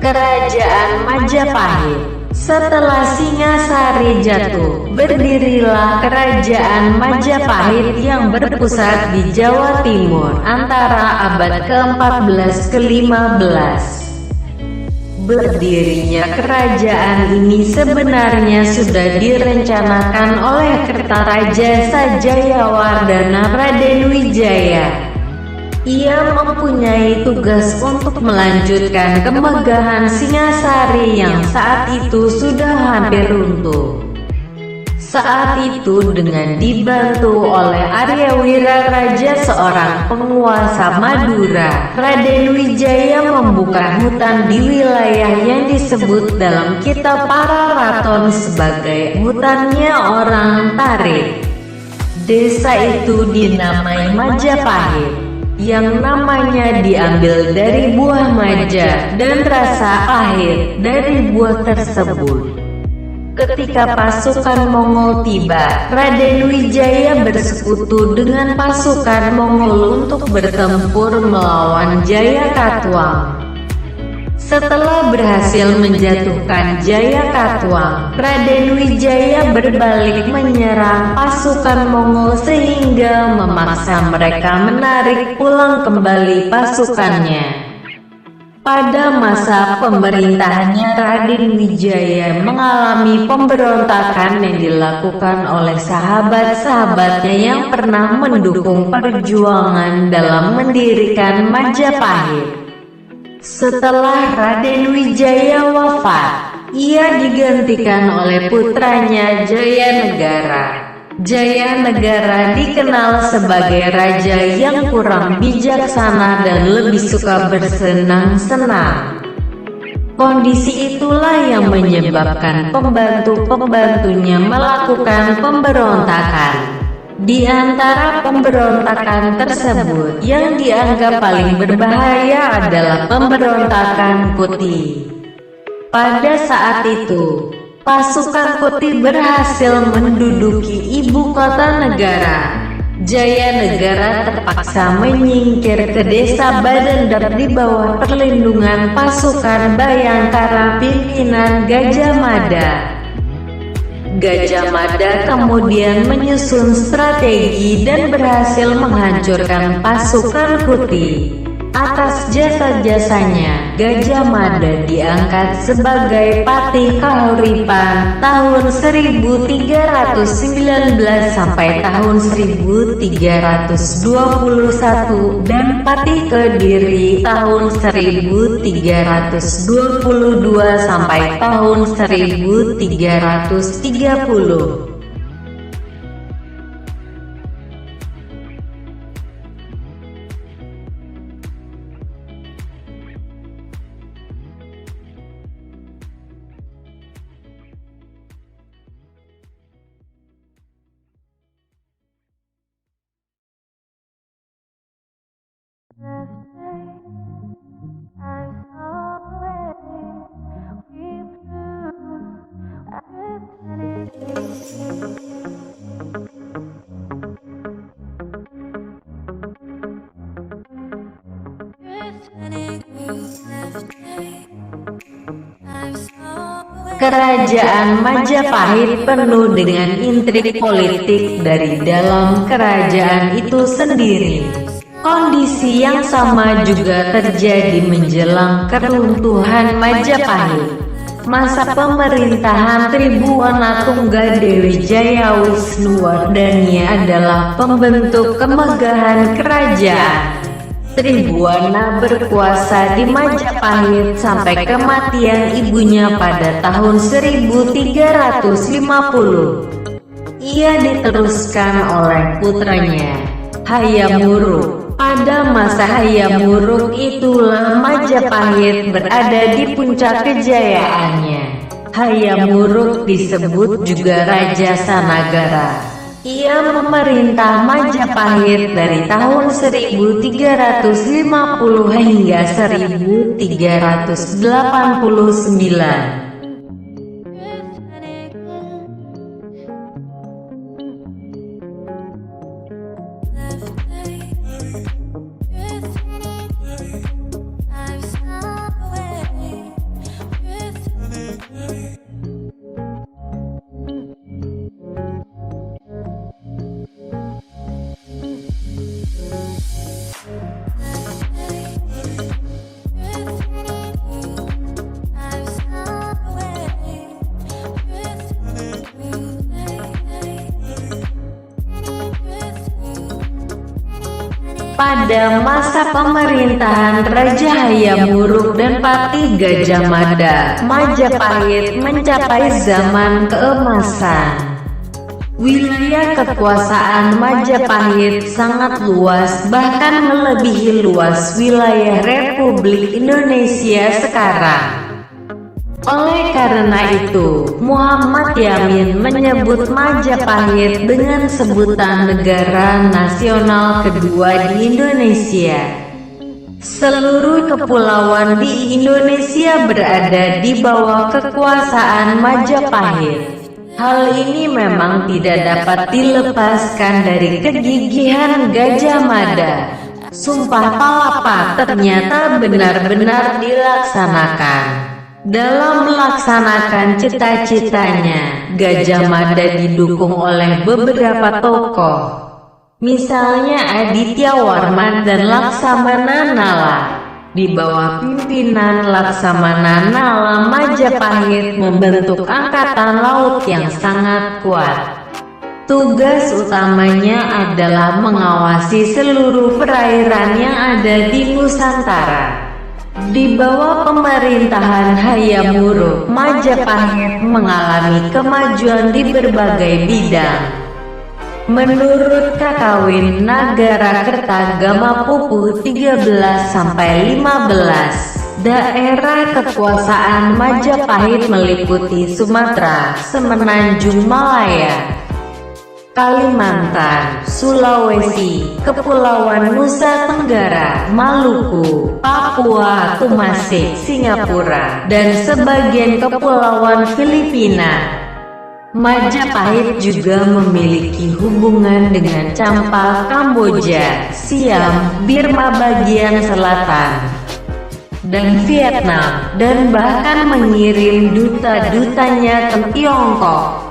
Kerajaan Majapahit. Setelah Singasari jatuh, berdirilah Kerajaan Majapahit yang berpusat di Jawa Timur antara abad ke-14 ke-15. Berdirinya kerajaan ini sebenarnya sudah direncanakan oleh Kertaraja Sajayawardhana Raden Wijaya. Ia mempunyai tugas untuk melanjutkan kemegahan Singasari yang saat itu sudah hampir runtuh. Saat itu dengan dibantu oleh Aryawira Raja, seorang penguasa Madura, Raden Wijaya membuka hutan di wilayah yang disebut dalam kitab para raton sebagai hutannya orang Tarik. Desa itu dinamai Majapahit, yang namanya diambil dari buah maja dan rasa pahit dari buah tersebut. Ketika pasukan Mongol tiba, Raden Wijaya bersekutu dengan pasukan Mongol untuk bertempur melawan Jayakatwang. Setelah berhasil menjatuhkan Jayakatwang, Raden Wijaya berbalik menyerang pasukan Mongol sehingga memaksa mereka menarik pulang kembali pasukannya. Pada masa pemerintahannya, Raden Wijaya mengalami pemberontakan yang dilakukan oleh sahabat-sahabatnya yang pernah mendukung perjuangan dalam mendirikan Majapahit. Setelah Raden Wijaya wafat, ia digantikan oleh putranya Jayanegara. Jayanegara dikenal sebagai raja yang kurang bijaksana dan lebih suka bersenang-senang. Kondisi itulah yang menyebabkan pembantu-pembantunya melakukan pemberontakan. Di antara pemberontakan tersebut, yang dianggap paling berbahaya adalah pemberontakan Kuti. Pada saat itu, pasukan Kuti berhasil menduduki ibu kota negara. Jayanegara terpaksa menyingkir ke desa Badendep di bawah perlindungan pasukan Bayangkara pimpinan Gajah Mada. Gajah Mada kemudian menyusun strategi dan berhasil menghancurkan pasukan Kuti. Atas jasa-jasanya, Gajah Mada diangkat sebagai Patih Kahuripan tahun 1319 sampai tahun 1321 dan Patih Kediri tahun 1322 sampai tahun 1330. Kerajaan Majapahit penuh dengan intrik politik dari dalam kerajaan itu sendiri. Kondisi yang sama juga terjadi menjelang keruntuhan Majapahit. Masa pemerintahan Tribhuwana Tunggadewi Jayawisnuwardhani adalah pembentuk kemegahan kerajaan. Tribhuwana berkuasa di Majapahit sampai kematian ibunya pada tahun 1350. Ia diteruskan oleh putranya, Hayam Wuruk. Pada masa Hayam Wuruk itulah Majapahit berada di puncak kejayaannya. Hayam Wuruk disebut juga Raja Sanagara. Ia memerintah Majapahit dari tahun 1350 hingga 1389. Pada masa pemerintahan Raja Hayam Wuruk dan Patih Gajah Mada, Majapahit mencapai zaman keemasan. Wilayah kekuasaan Majapahit sangat luas, bahkan melebihi luas wilayah Republik Indonesia sekarang. Oleh karena itu, Muhammad Yamin menyebut Majapahit dengan sebutan negara nasional kedua di Indonesia. Seluruh kepulauan di Indonesia berada di bawah kekuasaan Majapahit. Hal ini memang tidak dapat dilepaskan dari kegigihan Gajah Mada. Sumpah Palapa ternyata benar-benar dilaksanakan. Dalam melaksanakan cita-citanya, Gajah Mada didukung oleh beberapa tokoh, misalnya Aditya Warman dan Laksamana Nala. Di bawah pimpinan Laksamana Nala, Majapahit membentuk angkatan laut yang sangat kuat. Tugas utamanya adalah mengawasi seluruh perairan yang ada di Nusantara. Di bawah pemerintahan Hayam Wuruk, Majapahit mengalami kemajuan di berbagai bidang. Menurut Kakawin Nagarakertagama Pupuh 13-15, daerah kekuasaan Majapahit meliputi Sumatera, Semenanjung Malaya, Kalimantan, Sulawesi, Kepulauan Nusa Tenggara, Maluku, Papua, Tumasik, Singapura, dan sebagian kepulauan Filipina. Majapahit juga memiliki hubungan dengan Campa, Kamboja, Siam, Birma bagian selatan, dan Vietnam, dan bahkan mengirim duta-dutanya ke Tiongkok.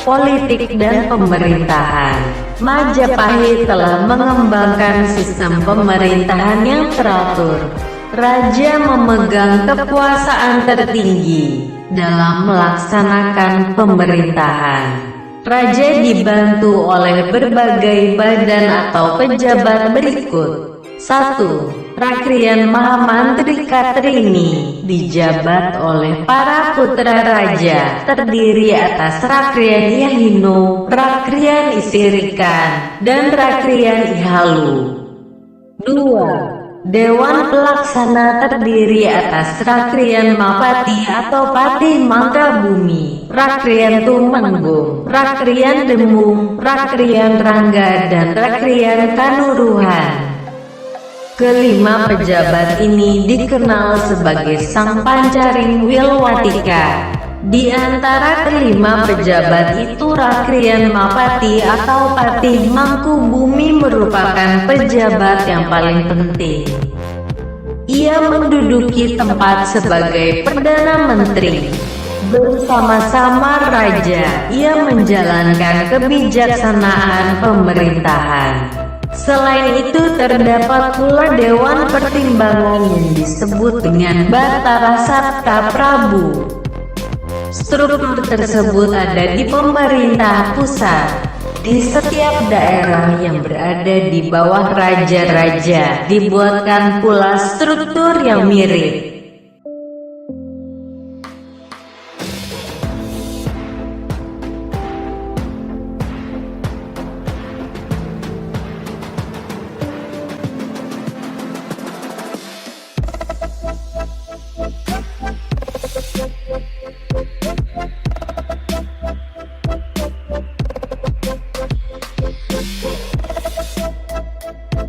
Politik dan pemerintahan. Majapahit telah mengembangkan sistem pemerintahan yang teratur. Raja memegang kekuasaan tertinggi dalam melaksanakan pemerintahan. Raja dibantu oleh berbagai badan atau pejabat berikut. 1. Rakrian Mahamantri Katrini, dijabat oleh para putra raja, terdiri atas Rakrian Yahino, Rakrian Isirikan, dan Rakrian Ihalu. 2. Dewan Pelaksana terdiri atas Rakrian Mapati atau Patih Mangkabumi, Rakrian Tumenggung, Rakrian Demung, Rakrian Rangga, dan Rakrian Kanuruhan. Kelima pejabat ini dikenal sebagai Sang Pancaring Wilwatika. Di antara kelima pejabat itu Rakrian Mapati atau Patih Mangkubumi merupakan pejabat yang paling penting. Ia menduduki tempat sebagai Perdana Menteri. Bersama-sama Raja, ia menjalankan kebijaksanaan pemerintahan. Selain itu terdapat pula Dewan Pertimbangan yang disebut dengan Batara Sabta Prabu. Struktur tersebut ada di pemerintah pusat. Di setiap daerah yang berada di bawah raja-raja, dibuatkan pula struktur yang mirip.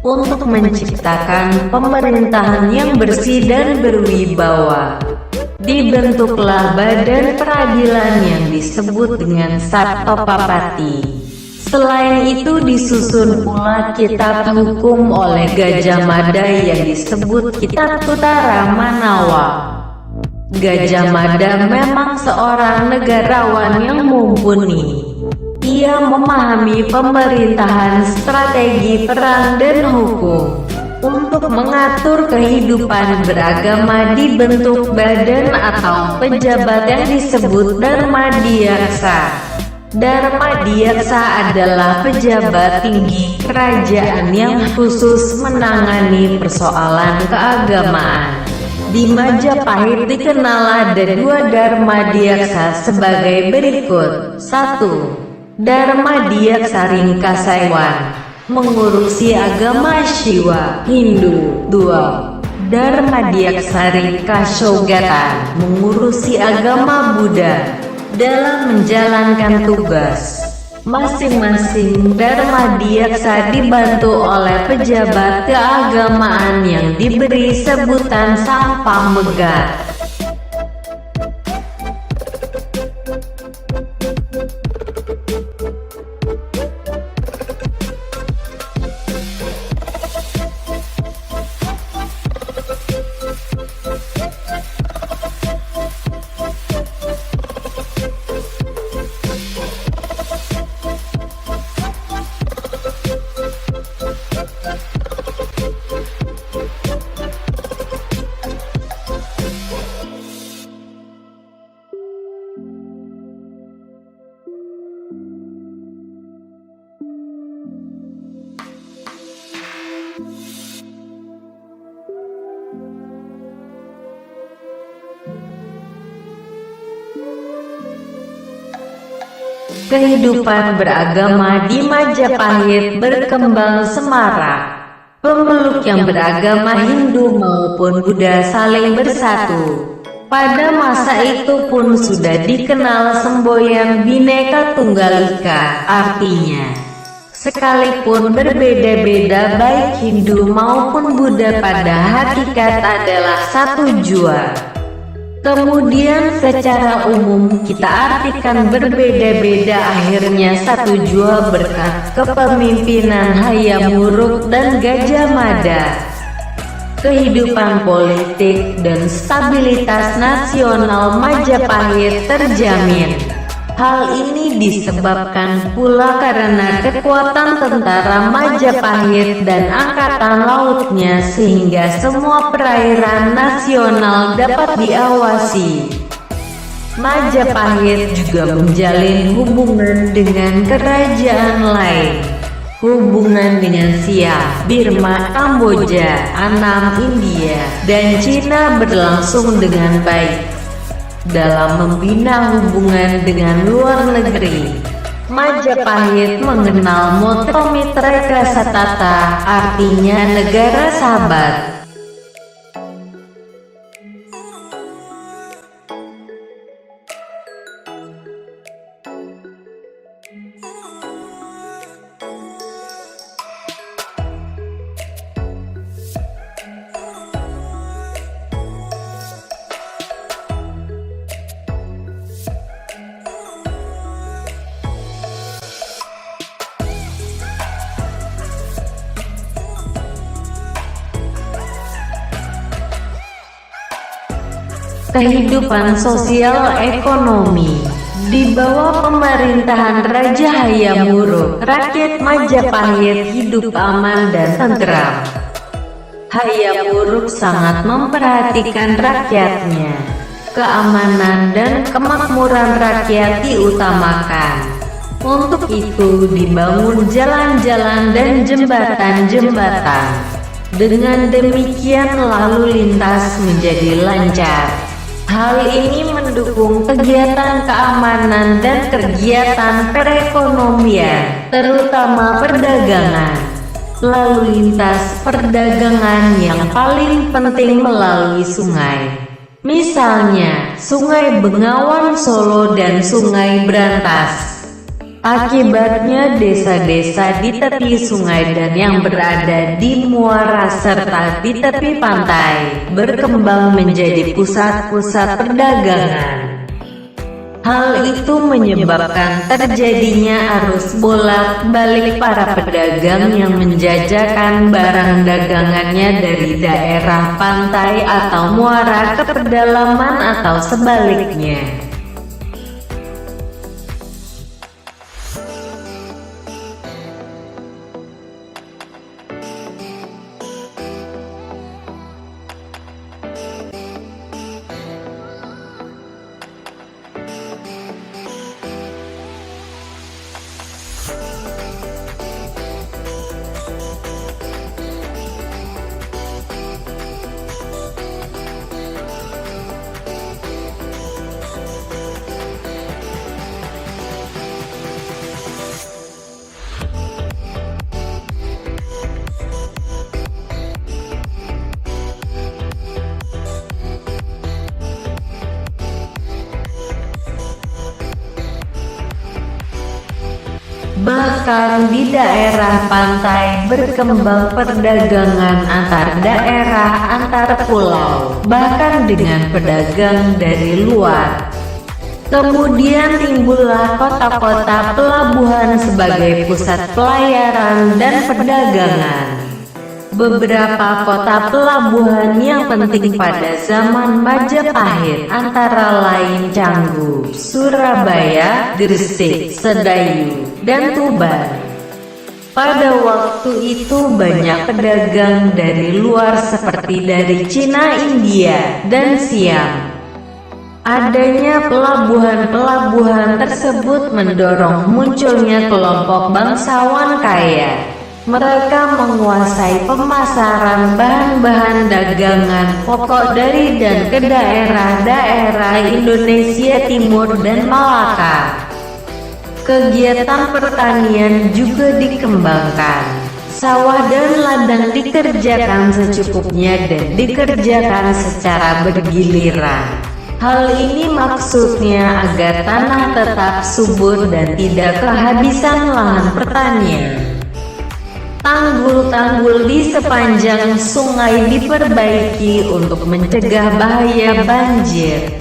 Untuk menciptakan pemerintahan yang bersih dan berwibawa, dibentuklah Badan Peradilan yang disebut dengan Sattopapati. Selain itu disusun pula kitab hukum oleh Gajah Mada yang disebut Kitab Utara Manawa. Gajah Mada memang seorang negarawan yang mumpuni. Ia memahami pemerintahan, strategi perang dan hukum. Untuk mengatur kehidupan beragama dibentuk badan atau pejabat yang disebut Dharmadiyaksa. Dharmadiyaksa adalah pejabat tinggi kerajaan yang khusus menangani persoalan keagamaan. Di Majapahit dikenal ada dua Dharmadiyaksa sebagai berikut. 1. Dharmadiyaksa Ringkasaiwan, mengurusi agama Shiva, Hindu. 2. Dharmadiyaksa Ringkasogatan, mengurusi agama Buddha. Dalam menjalankan tugas, masing-masing Dharmadiyaksa dibantu oleh pejabat keagamaan yang diberi sebutan Sang Pamegat. Kehidupan beragama di Majapahit berkembang semarak. Pemeluk yang beragama Hindu maupun Buddha saling bersatu. Pada masa itu pun sudah dikenal semboyan Bhinneka Tunggal Ika, artinya sekalipun berbeda-beda baik Hindu maupun Buddha pada hakikat adalah satu jua. Kemudian secara umum kita artikan berbeda-beda akhirnya satu jua berkat kepemimpinan Hayam Wuruk dan Gajah Mada. Kehidupan politik dan stabilitas nasional Majapahit terjamin. Hal ini disebabkan pula karena kekuatan tentara Majapahit dan angkatan lautnya sehingga semua perairan nasional dapat diawasi. Majapahit juga menjalin hubungan dengan kerajaan lain. Hubungan dengan Siam, Birma, Kamboja, Annam, India, dan Cina berlangsung dengan baik. Dalam membina hubungan dengan luar negeri, Majapahit mengenal motto Mitra Kasatata, artinya negara sahabat. kehidupan sosial ekonomi. Di bawah pemerintahan Raja Hayam Wuruk, rakyat Majapahit hidup aman dan tentram. Hayam Wuruk sangat memperhatikan rakyatnya. Keamanan dan kemakmuran rakyat diutamakan. Untuk itu dibangun jalan-jalan dan jembatan-jembatan. Dengan demikian lalu lintas menjadi lancar. Hal ini mendukung kegiatan keamanan dan kegiatan perekonomian, terutama perdagangan. Lalu lintas perdagangan yang paling penting melalui sungai. Misalnya, Sungai Bengawan Solo dan Sungai Brantas. Akibatnya desa-desa di tepi sungai dan yang berada di muara serta di tepi pantai berkembang menjadi pusat-pusat perdagangan. Hal itu menyebabkan terjadinya arus bolak-balik para pedagang yang menjajakan barang dagangannya dari daerah pantai atau muara ke pedalaman atau sebaliknya. Bahkan di daerah pantai berkembang perdagangan antar daerah, antar pulau, bahkan dengan pedagang dari luar. Kemudian timbullah kota-kota pelabuhan sebagai pusat pelayaran dan perdagangan. Beberapa kota pelabuhan yang penting pada zaman Majapahit antara lain Canggu, Surabaya, Gresik, Sedayu, dan Tuban. Pada waktu itu banyak pedagang dari luar seperti dari Cina, India, dan Siam. Adanya pelabuhan-pelabuhan tersebut mendorong munculnya kelompok bangsawan kaya. Mereka menguasai pemasaran bahan-bahan dagangan pokok dari dan ke daerah-daerah Indonesia Timur dan Malaka. Kegiatan pertanian juga dikembangkan. Sawah dan ladang dikerjakan secukupnya dan dikerjakan secara bergiliran. Hal ini maksudnya agar tanah tetap subur dan tidak kehabisan lahan pertanian. Tanggul-tanggul di sepanjang sungai diperbaiki untuk mencegah bahaya banjir.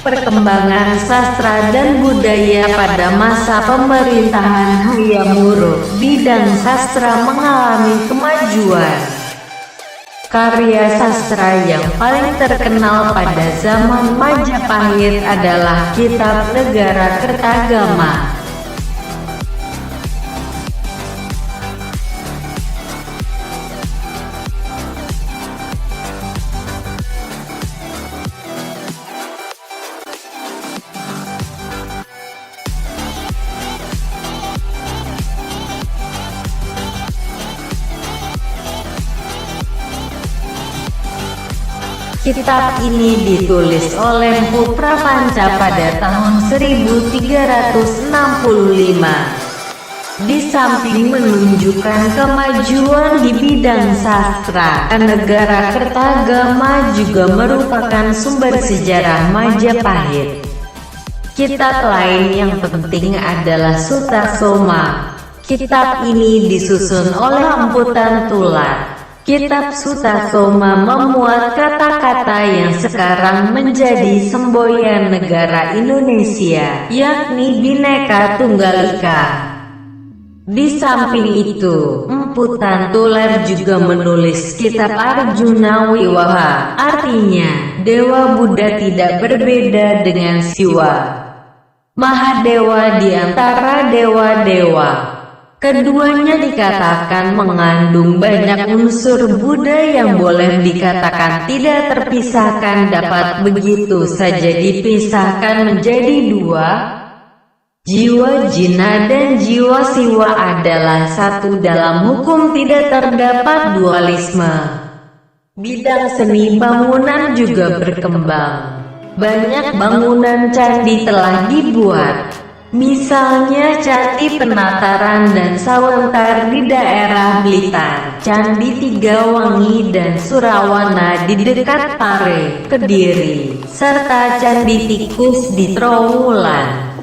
Perkembangan sastra dan budaya pada masa pemerintahan Hayam Wuruk, bidang sastra mengalami kemajuan. Karya sastra yang paling terkenal pada zaman Majapahit adalah Kitab Negara Kertagama. Kitab ini ditulis oleh Mpu Prapanca pada tahun 1365. Di samping menunjukkan kemajuan di bidang sastra, Negara Kertagama juga merupakan sumber sejarah Majapahit. Kitab lain yang penting adalah Sutasoma. Kitab ini disusun oleh Mpu Tantular. Kitab Sutasoma memuat kata-kata yang sekarang menjadi semboyan negara Indonesia, yakni Bhinneka Tunggal Ika. Di samping itu, Mpu Tantular juga menulis Kitab Arjuna Wiwaha, artinya, Dewa Buddha tidak berbeda dengan Siwa, Mahadewa di antara dewa-dewa. Keduanya dikatakan mengandung banyak unsur Buddha yang boleh dikatakan tidak terpisahkan, dapat begitu saja dipisahkan menjadi dua. Jiwa Jina dan jiwa Siwa adalah satu, dalam hukum tidak terdapat dualisme. Bidang seni bangunan juga berkembang. Banyak bangunan candi telah dibuat. Misalnya Candi Penataran dan Sawentar di daerah Blitar, Candi Tigawangi dan Surawana di dekat Pare, Kediri, serta Candi Tikus di Trowulan.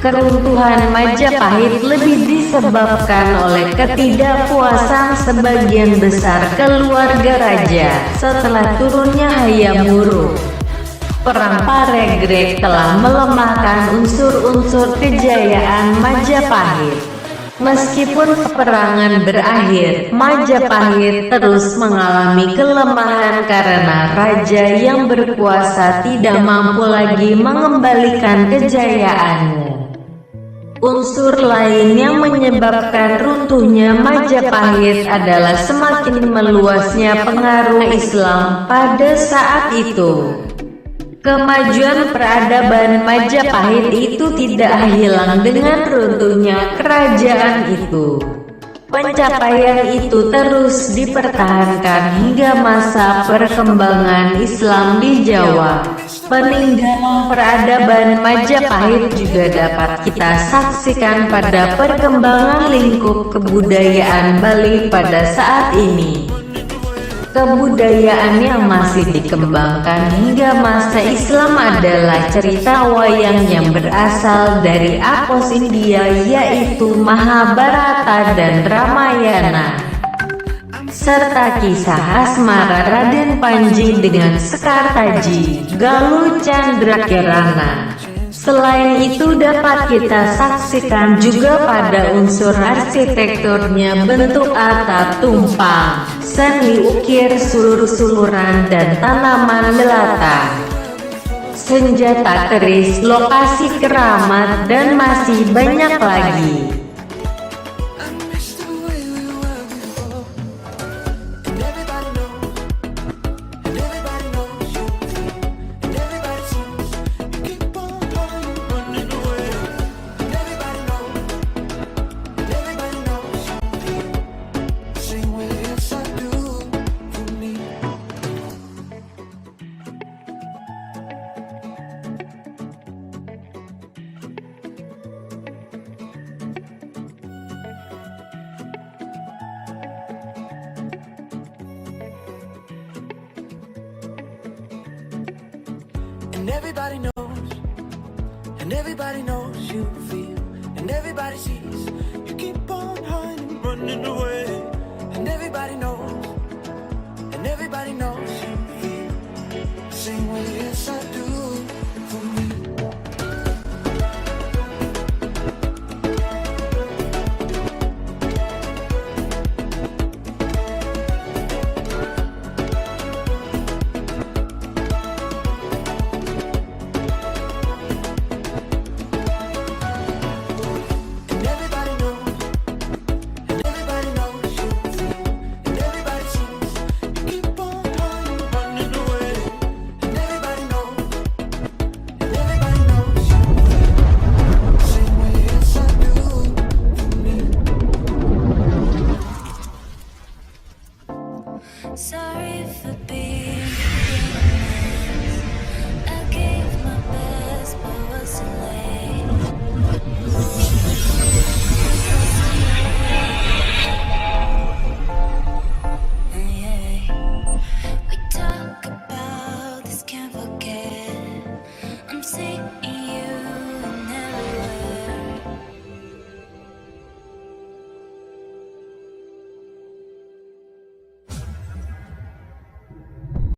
Keruntuhan Majapahit lebih disebabkan oleh ketidakpuasan sebagian besar keluarga raja setelah turunnya Hayam Wuruk. Perang Paregreg telah melemahkan unsur-unsur kejayaan Majapahit. Meskipun peperangan berakhir, Majapahit terus mengalami kelemahan karena raja yang berkuasa tidak mampu lagi mengembalikan kejayaannya. Unsur lain yang menyebabkan runtuhnya Majapahit adalah semakin meluasnya pengaruh Islam pada saat itu. Kemajuan peradaban Majapahit itu tidak hilang dengan runtuhnya kerajaan itu. Pencapaian itu terus dipertahankan hingga masa perkembangan Islam di Jawa. Peninggalan peradaban Majapahit juga dapat kita saksikan pada perkembangan lingkup kebudayaan Bali pada saat ini. Kebudayaan yang masih dikembangkan hingga masa Islam adalah cerita wayang yang berasal dari Apos India, yaitu Mahabharata dan Ramayana, serta kisah asmara Raden Panji dengan Sekartaji, Galuh Candrakirana. Selain itu dapat kita saksikan juga pada unsur arsitekturnya bentuk atap tumpang, seni ukir sulur-suluran dan tanaman belata, senjata keris, lokasi keramat, dan masih banyak lagi. And everybody knows you feel, and everybody sees you keep on hiding, running away.